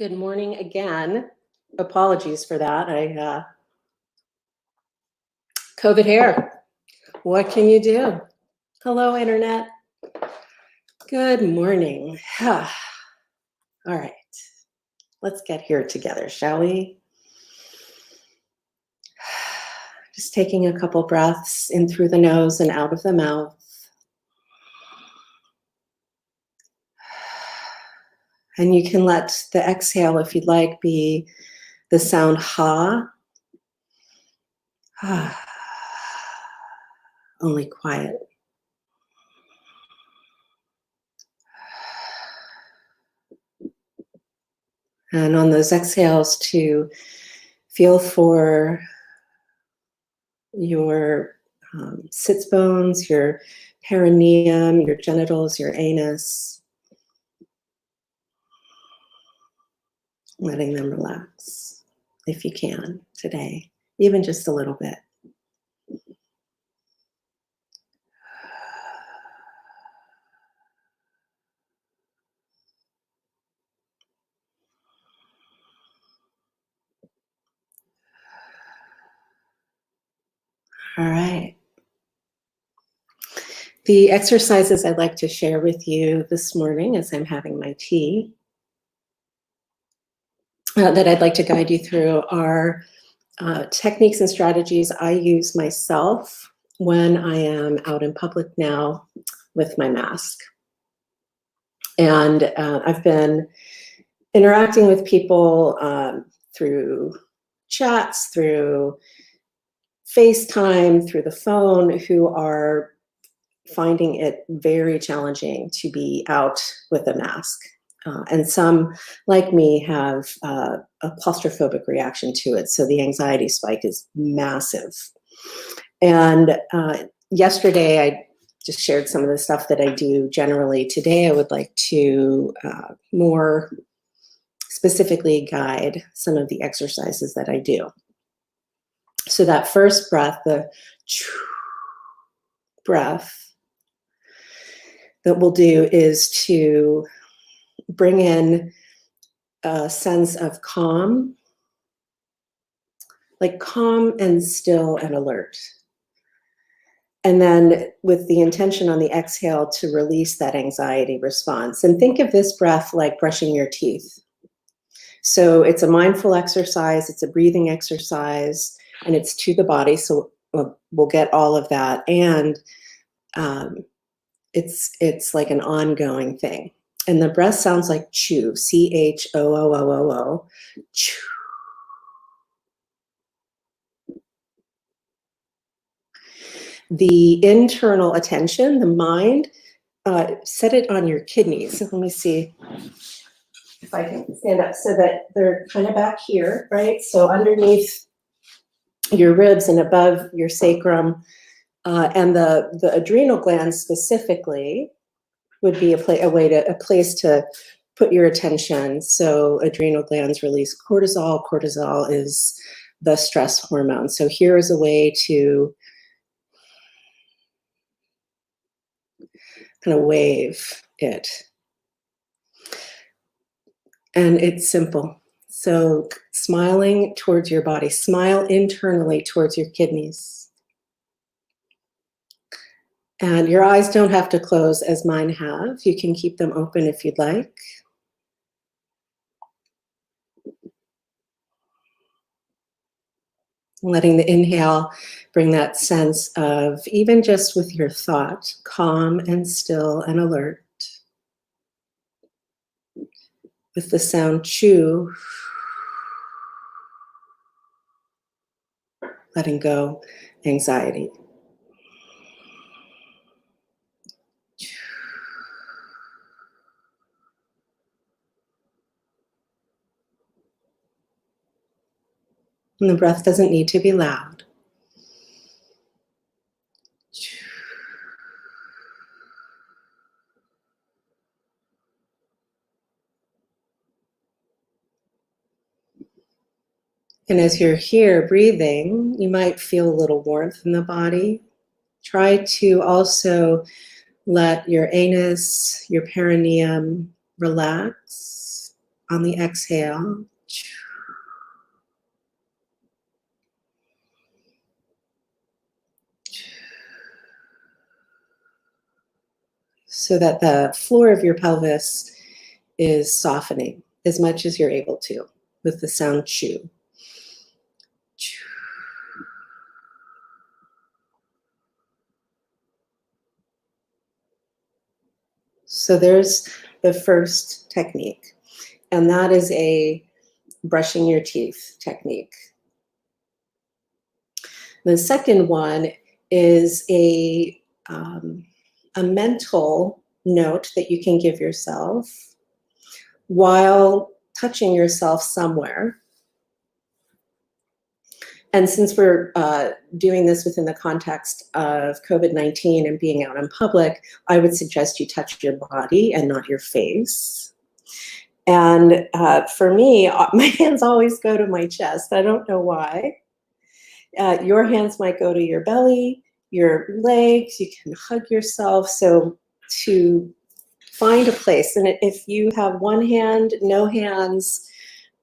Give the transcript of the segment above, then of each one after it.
Good morning again. Apologies for that. COVID hair. What can you do? Hello, Internet. Good morning. All right. Let's get here together, shall we? Just taking a couple breaths in through the nose and out of the mouth. And you can let the exhale, if you'd like, be the sound ha. Only quiet. And on those exhales, to feel for your sits bones, your perineum, your genitals, your anus, letting them relax if you can today, even just a little bit. All right. The exercises I'd like to share with you this morning as I'm having my tea that I'd like to guide you through are techniques and strategies I use myself when I am out in public now with my mask. And I've been interacting with people through chats, through FaceTime, through the phone, who are finding it very challenging to be out with a mask. And some, like me, have a claustrophobic reaction to it. So the anxiety spike is massive. And yesterday, I just shared some of the stuff that I do generally. Today, I would like to more specifically guide some of the exercises that I do. So that first breath, the breath that we'll do is to bring in a sense of calm, like calm and still and alert. And then with the intention on the exhale to release that anxiety response. And think of this breath like brushing your teeth. So it's a mindful exercise, it's a breathing exercise, and it's to the body. So we'll get all of that. And it's like an ongoing thing. And the breath sounds like chew, C-H-O-O-O-O-O, chew. The internal attention, the mind, set it on your kidneys. So let me see if I can stand up so that they're kind of back here, right? So underneath your ribs and above your sacrum, and the adrenal glands specifically would be a place to put your attention. So adrenal glands release cortisol. Cortisol is the stress hormone. So here is a way to kind of wave it. And it's simple. So smiling towards your body, smile internally towards your kidneys. And your eyes don't have to close as mine have. You can keep them open if you'd like. Letting the inhale bring that sense of, even just with your thought, calm and still and alert. With the sound chew, letting go anxiety. And the breath doesn't need to be loud. And as you're here breathing, you might feel a little warmth in the body. Try to also let your anus, your perineum relax. On the exhale, so that the floor of your pelvis is softening as much as you're able to with the sound chew. So there's the first technique, and that is a brushing your teeth technique. The second one is a mental note that you can give yourself while touching yourself somewhere. And since we're doing this within the context of COVID-19 and being out in public, I would suggest you touch your body and not your face. And for me, my hands always go to my chest. I don't know why. Your hands might go to your belly, your legs, you can hug yourself. So to find a place, and if you have one hand, no hands,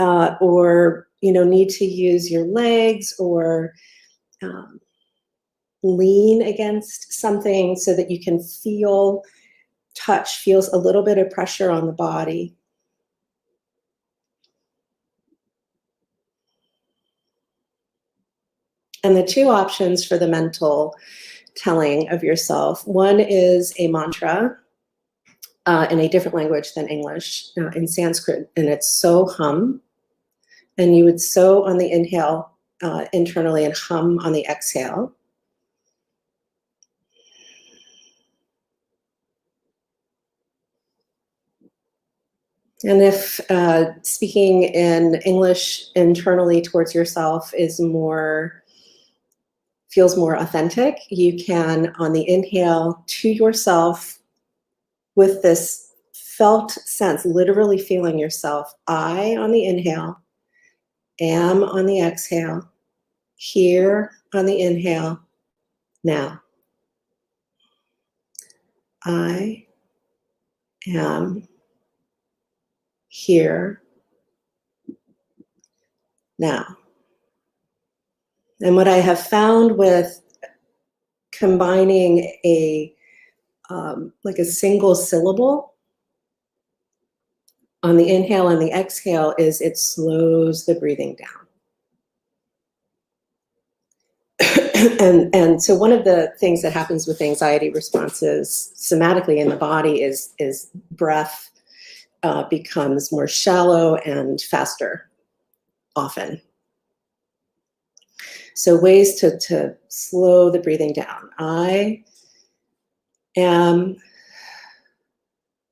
or need to use your legs or lean against something so that you can feel touch, feels a little bit of pressure on the body. And the two options for the mental telling of yourself, one is a mantra in a different language than English, in Sanskrit, and it's so hum. And you would so on the inhale internally and hum on the exhale. And if speaking in English internally towards yourself feels more authentic, you can, on the inhale to yourself with this felt sense, literally feeling yourself, I on the inhale, am on the exhale, here on the inhale, now. I am here now. And what I have found with combining a like a single syllable on the inhale and the exhale is it slows the breathing down. and so one of the things that happens with anxiety responses somatically in the body is breath becomes more shallow and faster often. So ways to slow the breathing down. I am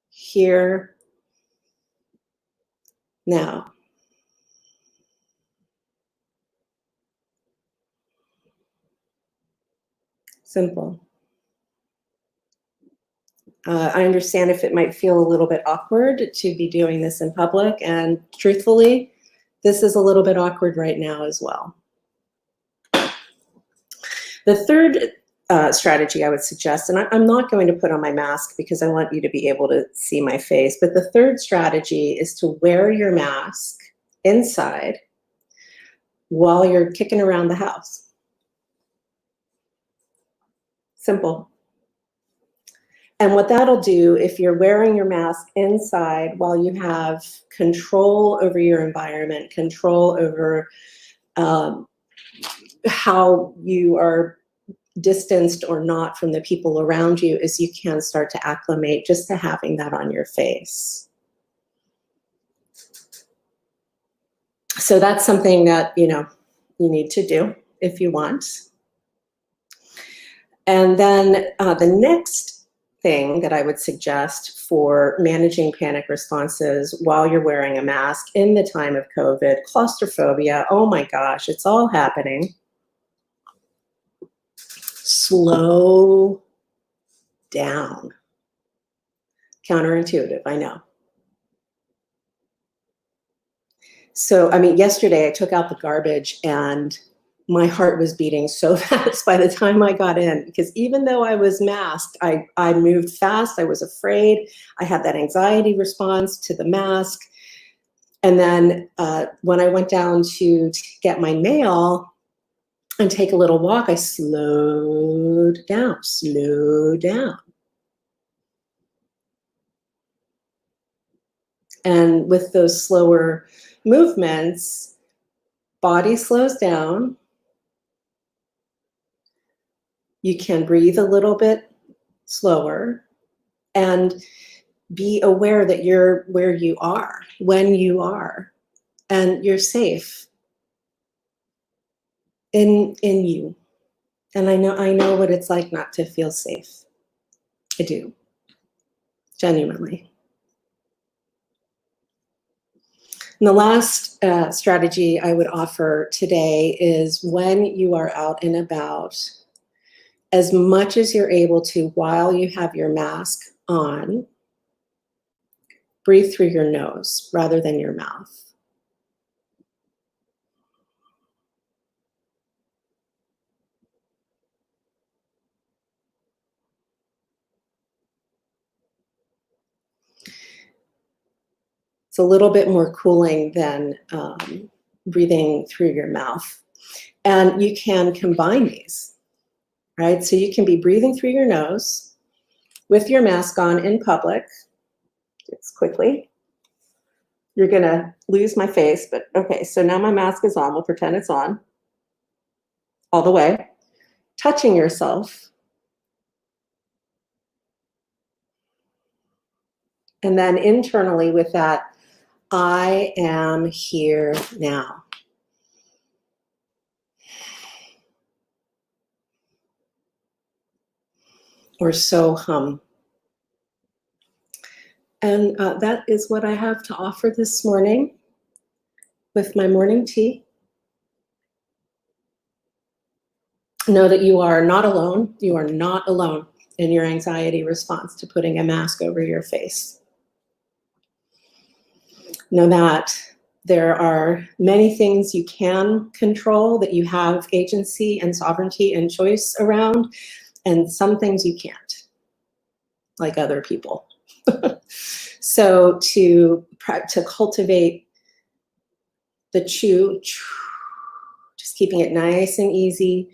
here now. Simple. I understand if it might feel a little bit awkward to be doing this in public, and truthfully, this is a little bit awkward right now as well. The third strategy I would suggest, and I'm not going to put on my mask because I want you to be able to see my face, but the third strategy is to wear your mask inside while you're kicking around the house. Simple. And what that'll do, if you're wearing your mask inside while you have control over your environment, control over how you are distanced or not from the people around you, is you can start to acclimate just to having that on your face. So that's something that, you need to do if you want. And then the next thing that I would suggest for managing panic responses while you're wearing a mask in the time of COVID, claustrophobia, oh my gosh, it's all happening. Slow down. Counterintuitive, I know. So, yesterday I took out the garbage and my heart was beating so fast by the time I got in, because even though I was masked, I moved fast. I was afraid. I had that anxiety response to the mask. And then when I went down to get my mail and take a little walk, I slowed down. And with those slower movements, body slows down. You can breathe a little bit slower and be aware that you're where you are, when you are, and you're safe in you. And I know what it's like not to feel safe. I do, genuinely. And the last strategy I would offer today is when you are out and about, as much as you're able to while you have your mask on, breathe through your nose rather than your mouth. It's a little bit more cooling than breathing through your mouth. And you can combine these, right? So you can be breathing through your nose with your mask on in public. Just quickly. You're gonna lose my face, but okay, so now my mask is on. We'll pretend it's on all the way. Touching yourself. And then internally with that, I am here now. Or so hum. And that is what I have to offer this morning with my morning tea. Know that you are not alone. You are not alone in your anxiety response to putting a mask over your face. Know that there are many things you can control, that you have agency and sovereignty and choice around, and some things you can't, like other people. So to cultivate the chew, just keeping it nice and easy,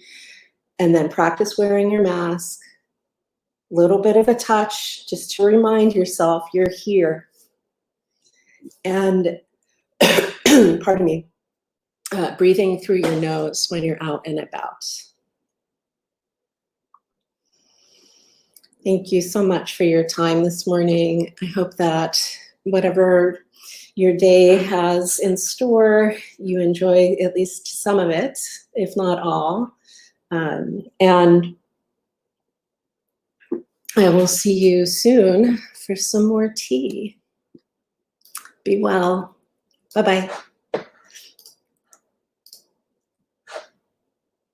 and then practice wearing your mask, a little bit of a touch, just to remind yourself you're here. And pardon me, breathing through your nose when you're out and about. Thank you so much for your time this morning. I hope that whatever your day has in store, you enjoy at least some of it, if not all. And I will see you soon for some more tea. Be well. Bye-bye.